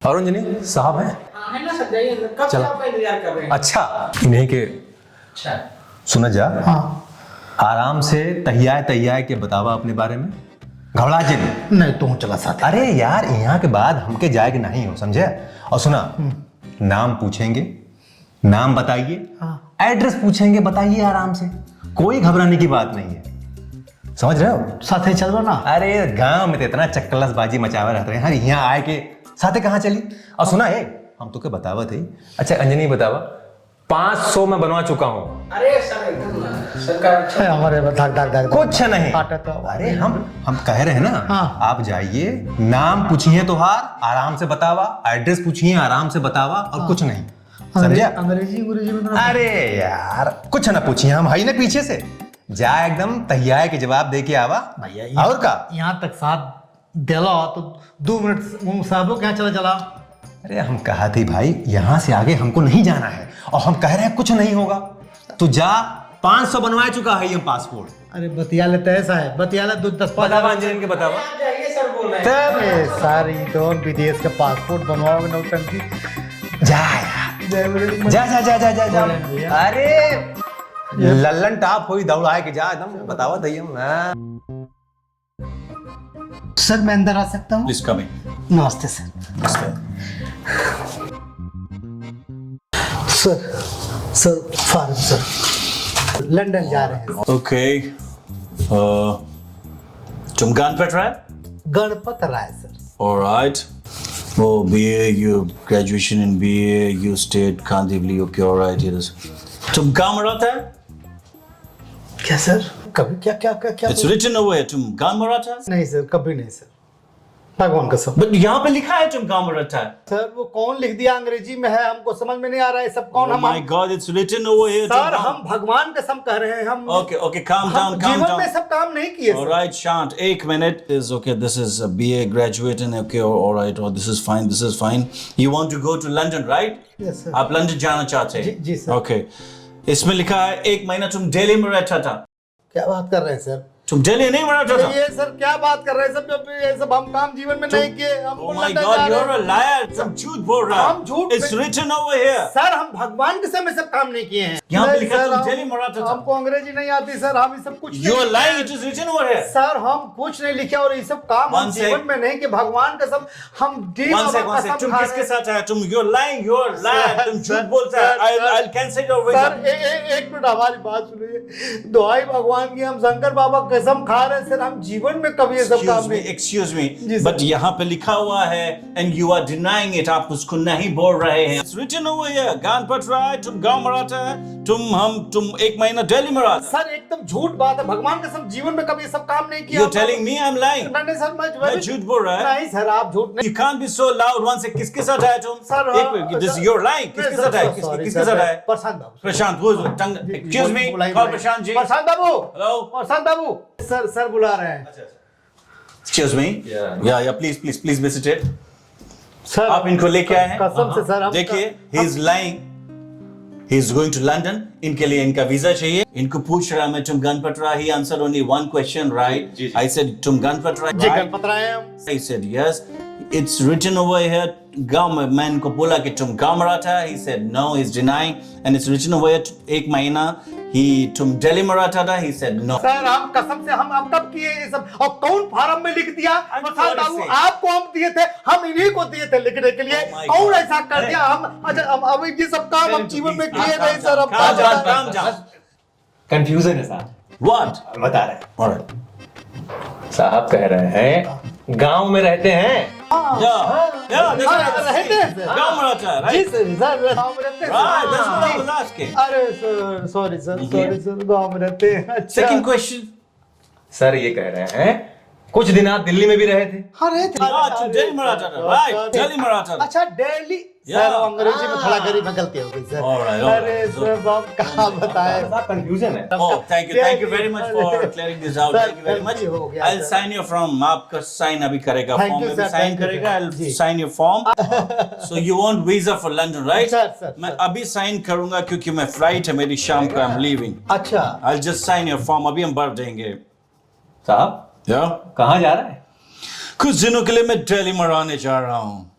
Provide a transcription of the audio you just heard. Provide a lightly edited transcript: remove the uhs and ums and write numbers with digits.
और अंजनी साहब हैं? हाँ है ना सर, जाइए अंदर। कब से चलो। आपका इंतजार कर रहे हैं। अच्छा इन्हीं के अच्छा सुना जा। हाँ आराम से तहिया के बतावा अपने बारे में, घबरा जे नहीं। नहीं तू चला साथ। अरे यार यहाँ के बाद हमके जाए कि नहीं हो, समझे? और सुना, नाम पूछेंगे, नाम बताइए, हाँ। एड्रेस पूछेंगे, बताइए आराम से, कोई घबराने की बात नहीं है, समझ रहे हो? साथे चल रहा ना। अरे गांव में तो इतना चक्कलसबाजी मचावे रहते हैं, यहाँ आए के साथे कहाँ चली? और सुना है, हम तो के बतावा थे। अच्छा अंजनी बतावा, 500 में बनवा चुका हूँ। अरे सर एकदम सरकार अच्छा है हमारे धक धक धक कुछ नहीं। काटे तो। अरे हम कह रहे हैं ना, हाँ। आप जाइए, नाम पूछिए तोहार, आराम से बतावा, एड्रेस पूछिए, आराम से बतावा, और कुछ नहीं, समझे? अंग्रेजी में तो अरे यार कुछ ना पूछिए, हम है ना पीछे से, जा एकदम तहिया के जवाब दे के आवा। भैया और का? यहाँ तक साथ दिला तो 2 मिनट मुंह साहब क्या चला चला। अरे हम कहा थी भाई, यहाँ से आगे हमको नहीं जाना है, और हम कह रहे हैं कुछ नहीं होगा, तू जा, 500 बनवा चुका है ये पासपोर्ट। अरे बतिया लेते ऐसा है, बतिया ले 10 बतावा अंजन के बतावा। आप जाइए सर, बोल रहे हैं। तब सारी तो विदेश का पासपोर्ट बनवाओगे नौटंकी। जा यार, जा जा जा जा जा जा। अरे लल्लन टाप हुई दौड़ाए के जा एकदम, बतावा दइया। सर मैं अंदर आ सकता हूँ? Please come in. नमस्ते sir. Sir Farooq sir London जा रहे हैं। Okay. तुम गणपत राय? गणपत राय sir. All right. Oh, BA, you graduation in BA, you stayed Kandivli, okay, all right, it is. तुम गाँव में रहता है? क्या सर? कभी क्या क्या क्या क्या? It's written over here. तुम गाँव में रहता है? नहीं सर, कभी नहीं सर, भगवान कसम। But यहाँ पे लिखा है तुम गाँव में रहता है। सर वो कौन लिख दिया, अंग्रेजी में है, हमको समझ में नहीं आ रहा है सब कौन। Oh हम my God, it's written over here. Sir हम भगवान कसम कह रहे हैं, हम Okay, calm down, हम calm जीवन down. में सब काम नहीं किए All sir. right, Shant. 1 minute is okay. This is a BA graduate, and okay, all right. Oh, this is fine. This is fine. You want to go to London, right? Yes, sir. आप London जाना चाहते हैं? जी, sir. Okay. इसमें लिखा है 1 महीना तुम दिल्ली में रहता था। क्या बात कर रहे हैं सर? तुम दिल्ली नहीं में रहता था? ये सर क्या बात कर रहे हैं सब, ये सब हम काम जीवन में नहीं किए। हम Oh my God, you're a liar. तुम झूठ बोल रहा हम झूठ It's written over here. Sir हम भगवान के समय सब काम नहीं किए हैं। यहाँ पे नहीं, लिखा सर, तुम हम- दिल्ली में रहता था। हमको अंग्रेजी नहीं आती सर, हम ये सब कुछ नहीं You're किए lying. हैं। It is written over here. Sir हम कुछ नहीं लिखे, और ये सब काम हम One जीवन sec. में नहीं कि भगवान का सब हम दिन One sec, one sec. तुम किसके साथ आया? तुम you're lying. You're a liar. Sir, तुम सर, झूठ बोलता है। Sir, I'll cancel your sir visa. एक मिनट हमारी बात सुनिए, दुआई भगवान की, हम शंकर बाबा कसम खा रहे हैं सर, हम जीवन में कभी ये सब काम नहीं। Excuse me, जी, सर। but यहाँ पे लिखा हुआ है and you are denying it. आप उसको नहीं बोल रहे हैं. It's written over here. Ganpat राय, तुम गाँव में रहता है. तुम 1 महीना दिल्ली में रहता है. सर एकदम झूठ बात है, भगवान कसम जीवन में कभी ये सब काम नहीं किया। You're telling me I'm lying. नहीं सर, मैं झूठ बोल रहा है? नहीं सर, आप झूठ नहीं। You can't be so loud. One sec. किसके साथ आया तुम? सर एक मिनट. This you're lying. किसके साथ आया? किसके साथ आया? Prashant Babu. Prashant. Who is it? Excuse me. Call Prashant ji. Prashant Babu. Hello. Prashant Babu. Sir बुला रहे हैं। Excuse me. Yeah. Please visit it. सर आप इनको लेके आए हैं? कसम से सर, हम देखिए, he is lying. He is going to London. इनके लिए इनका वीजा चाहिए. इनको पूछ रहा मैं तुम गणपत राय. He answered only one question, right? I said तुम गणपत राय. जी गणपत राय हैं हम। He said yes. It's written over here. गाँव में मैं इनको बोला कि तुम गाँव में रहता है. He said no. He's denying. And it's written over here 1 महीना तुम दिल्ली में रहता था. He said no. सर हम कसम से हम अब कब किए ये सब, और कौन फार्म में लिख दिया? I'm Prashant sorry, Babu sir. आपको हम दिए थे, हम इन्हीं को दिए थे लिखने के लिए। Oh my कौन God. ऐसा कर दिया? हम अच्छा अब ये सब काम हम जीवन में किए नहीं सर। अब Calm down, क्या calm down. कंफ्यूजन है साहब, What? बता रहे हैं। All right. साहब कह रहे हैं गांव में रहते हैं। Yeah. रहते हैं सर। गाँव में रहता है, जी right? सर गाँव में रहते हैं Right. That's what I sir. was asking. अरे सर सॉरी सर गाँव में रहते हैं। अच्छा Second question. सर ये कह रहे हैं कुछ दिन आप दिल्ली में भी रहे थे। हाँ रहते हैं। Yeah, to दिल्ली में रहता था, right? दिल्ली में रहता था. अच्छा दिल्ली। Yeah. सर अंग्रेजी में थोड़ा गरीब में गलती हो गई सर। All right. अरे सर बाप कहाँ बताए। साहब कंफ्यूजन है। Oh, thank you very much for clearing this out. Sir, Thank you very much. हो गया, I'll sir. sign your form. आपका sign अभी करेगा Thank form you, में भी sir. sign Thank you, करेगा. sir. I'll ji. sign your form. So you want visa for London, right? Sir, sir, मैं sir. अभी sign करूँगा क्योंकि मैं flight है मेरी शाम को. I'm leaving. अच्छा I'll just sign your form. अभी हम भर देंगे. साहब Yeah. कहाँ जा रहा है? कुछ दिनों के लिए मैं दिल्ली में रहने जा रहा हूँ.